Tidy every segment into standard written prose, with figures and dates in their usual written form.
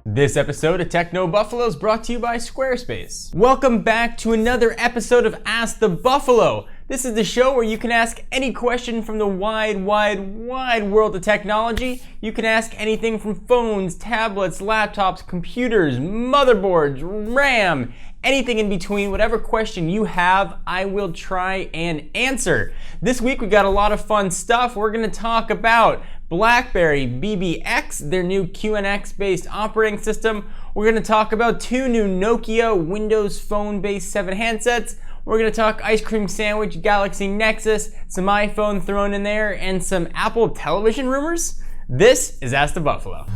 This episode of Techno Buffalo is brought to you by Squarespace. Welcome back to another episode of Ask the Buffalo. This is the show where you can ask any question from the wide world of technology. You can ask anything from phones, tablets, laptops, computers, motherboards, RAM, anything in between. Whatever question you have, I will try and answer. This week we got a lot of fun stuff. We're going to talk about BlackBerry BBX, their new QNX based operating system. We're going to talk about two new Nokia Windows Phone based 7 handsets. We're going to talk ice cream sandwich, Galaxy Nexus, some iPhone thrown in there, and some Apple television rumors. This is Ask the Buffalo.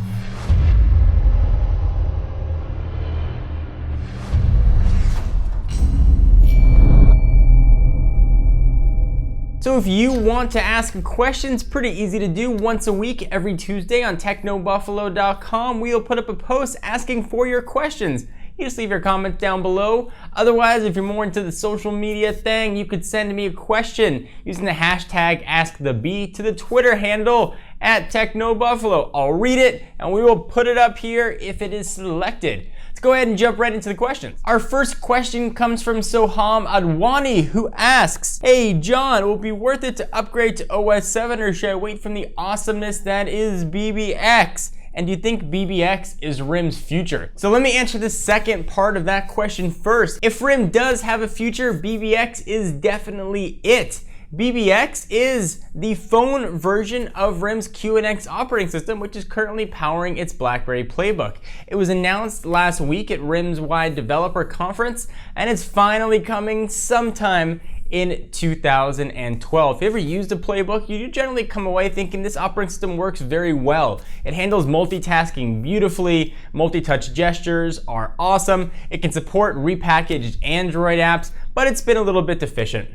So if you want to ask a question, it's pretty easy to do. Once a week, every Tuesday on technobuffalo.com, we'll put up a post asking for your questions. You just leave your comments down below. Otherwise, if you're more into the social media thing, you could send me a question using the hashtag AskTheB to the Twitter handle at TechnoBuffalo. I'll read it and we will put it up here if it is selected. Let's go ahead and jump right into the questions. Our first question comes from Soham Adwani, who asks, "Hey John, will it be worth it to upgrade to OS 7 or should I wait from the awesomeness that is BBX? And do you think BBX is RIM's future?" So let me answer the second part of that question first. If RIM does have a future, BBX is definitely it. BBX is the phone version of RIM's QNX operating system, which is currently powering its BlackBerry playbook. It was announced last week at RIM's Wide Developer Conference, and it's finally coming sometime in 2012. If you ever used a playbook, you generally come away thinking this operating system works very well. It handles multitasking beautifully, multi-touch gestures are awesome, it can support repackaged Android apps, but it's been a little bit deficient.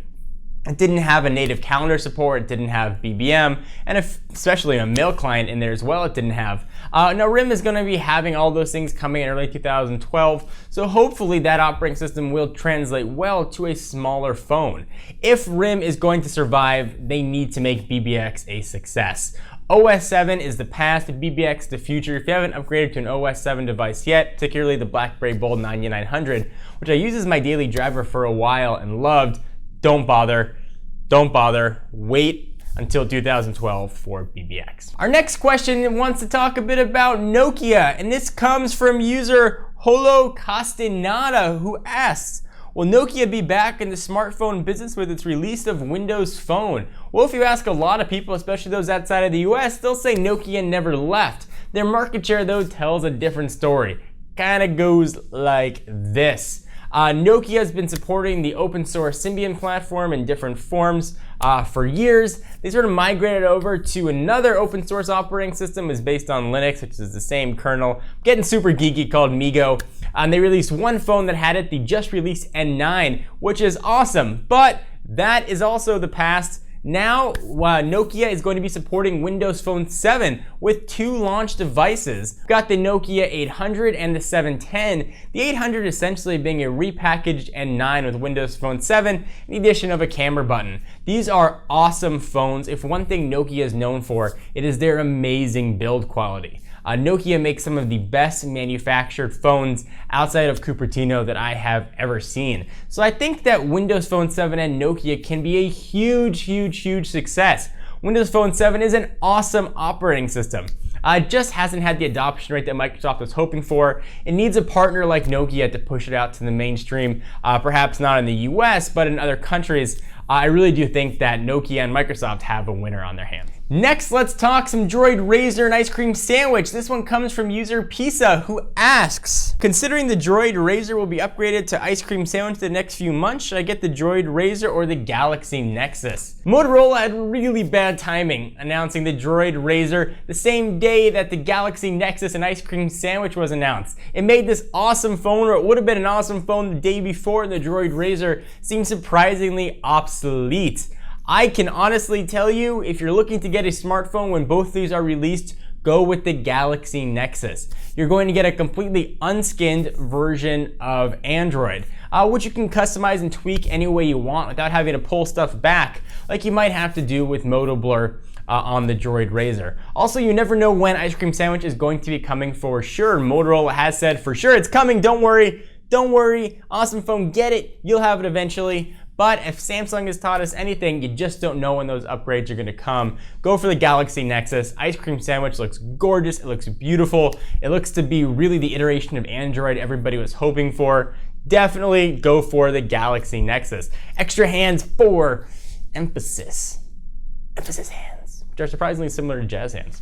It didn't have a native calendar support, it didn't have BBM, and especially a mail client in there as well, it didn't have. Now RIM is going to be having all those things coming in early 2012, so hopefully that operating system will translate well to a smaller phone. If RIM is going to survive, they need to make BBX a success. OS 7 is the past, BBX the future. If you haven't upgraded to an OS 7 device yet, particularly the BlackBerry Bold 9900, which I used as my daily driver for a while and loved, don't bother, wait until 2012 for BBX. Our next question wants to talk a bit about Nokia, and this comes from user Holo Castaneda, who asks, will Nokia be back in the smartphone business with its release of Windows Phone? Well, if you ask a lot of people, especially those outside of the US, they'll say Nokia never left. Their market share, though, tells a different story. Kinda goes like this. Nokia has been supporting the open source Symbian platform in different forms for years. They sort of migrated over to another open source operating system is based on Linux, which is the same kernel, getting super geeky, called MeeGo. They released one phone that had it, the just released N9, which is awesome, but that is also the past. Now, Nokia is going to be supporting Windows Phone 7 with 2 launch devices. We've got the Nokia 800 and the 710. The 800 essentially being a repackaged N9 with Windows Phone 7, in the addition of a camera button. These are awesome phones. If one thing Nokia is known for, it is their amazing build quality. Nokia makes some of the best manufactured phones outside of Cupertino that I have ever seen. So I think that Windows Phone 7 and Nokia can be a huge success. Windows Phone 7 is an awesome operating system. It just hasn't had the adoption rate that Microsoft was hoping for. It needs a partner like Nokia to push it out to the mainstream, perhaps not in the US, but in other countries. I really do think that Nokia and Microsoft have a winner on their hands. Next, let's talk some Droid Razr and ice cream sandwich. This one comes from user Pisa, who asks, considering the Droid Razr will be upgraded to ice cream sandwich the next few months, should I get the Droid Razr or the Galaxy Nexus? Motorola had really bad timing announcing the Droid Razr the same day that the Galaxy Nexus and ice cream sandwich was announced. It made this awesome phone, or it would have been an awesome phone the day before, and the Droid Razr seemed surprisingly obsolete. I can honestly tell you, if you're looking to get a smartphone when both these are released, go with the Galaxy Nexus. You're going to get a completely unskinned version of Android, which you can customize and tweak any way you want without having to pull stuff back like you might have to do with Moto Blur on the Droid Razr. Also, you never know when Ice Cream Sandwich is going to be coming for sure. Motorola has said for sure it's coming, don't worry. Don't worry, awesome phone, get it, you'll have it eventually. But if Samsung has taught us anything, you just don't know when those upgrades are gonna come. Go for the Galaxy Nexus. Ice Cream Sandwich looks gorgeous, it looks beautiful. It looks to be really the iteration of Android everybody was hoping for. Definitely go for the Galaxy Nexus. Extra hands for emphasis. Emphasis hands, which are surprisingly similar to jazz hands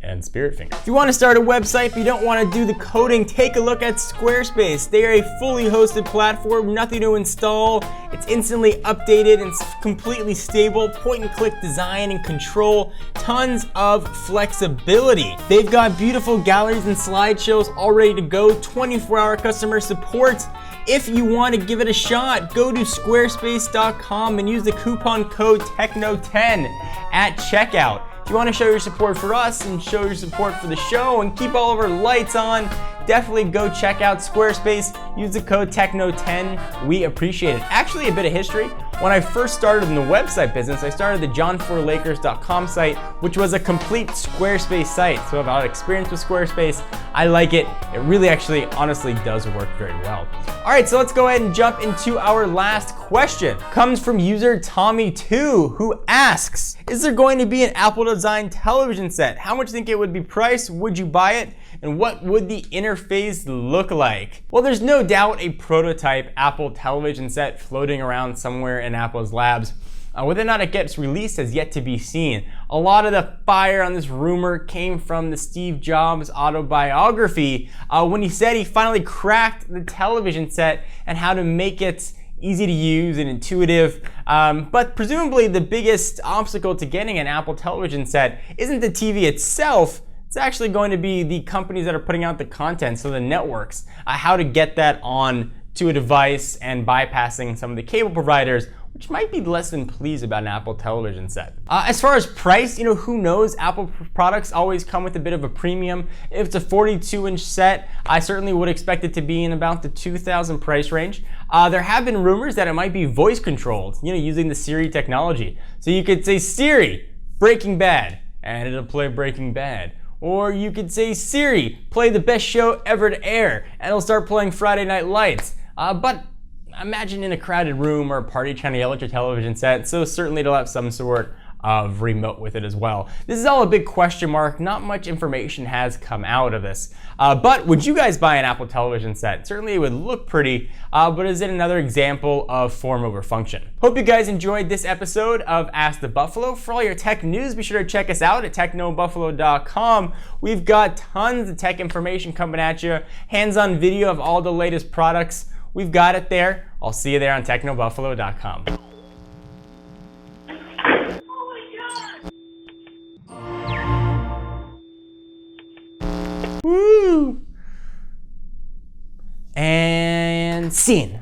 and spirit fingers. If you want to start a website but you don't want to do the coding, take a look at Squarespace. They are a fully hosted platform, nothing to install. It's instantly updated and completely stable, point and click design and control, tons of flexibility. They've got beautiful galleries and slideshows all ready to go, 24-hour customer support. If you want to give it a shot, go to squarespace.com and use the coupon code TECHNO10 at checkout. If you want to show your support for us and show your support for the show and keep all of our lights on, definitely go check out Squarespace. Use the code TECHNO10. We appreciate it. Actually, a bit of history. When I first started in the website business, I started the Jon4Lakers.com site, which was a complete Squarespace site. So I've had experience with Squarespace. I like it. It really actually honestly does work very well. All right, so let's go ahead and jump into our last question. Comes from user Tommy2, who asks, is there going to be an Apple design television set? How much do you think it would be priced? Would you buy it? And what would the interface look like? Well, there's no doubt a prototype Apple television set floating around somewhere in Apple's labs. Whether or not it gets released has yet to be seen. A lot of the fire on this rumor came from the Steve Jobs autobiography when he said he finally cracked the television set and how to make it easy to use and intuitive. But presumably the biggest obstacle to getting an Apple television set isn't the TV itself. It's actually going to be the companies that are putting out the content, so the networks, how to get that on to a device and bypassing some of the cable providers, which might be less than pleased about an Apple television set. As far as price, who knows? Apple products always come with a bit of a premium. If it's a 42-inch set, I certainly would expect it to be in about the $2,000 price range. There have been rumors that it might be voice controlled, using the Siri technology. So you could say, Siri, Breaking Bad, and it'll play Breaking Bad. Or you could say, Siri, play the best show ever to air, and it'll start playing Friday Night Lights. But imagine in a crowded room or a party trying to yell at your television set, so certainly it'll have some sort of remote with it as well. This is all a big question mark. Not much information has come out of this. But would you guys buy an Apple television set? Certainly it would look pretty, but is it another example of form over function? Hope you guys enjoyed this episode of Ask the Buffalo. For all your tech news, be sure to check us out at technobuffalo.com. We've got tons of tech information coming at you, hands-on video of all the latest products. We've got it there. I'll see you there on technobuffalo.com. Woo! And scene.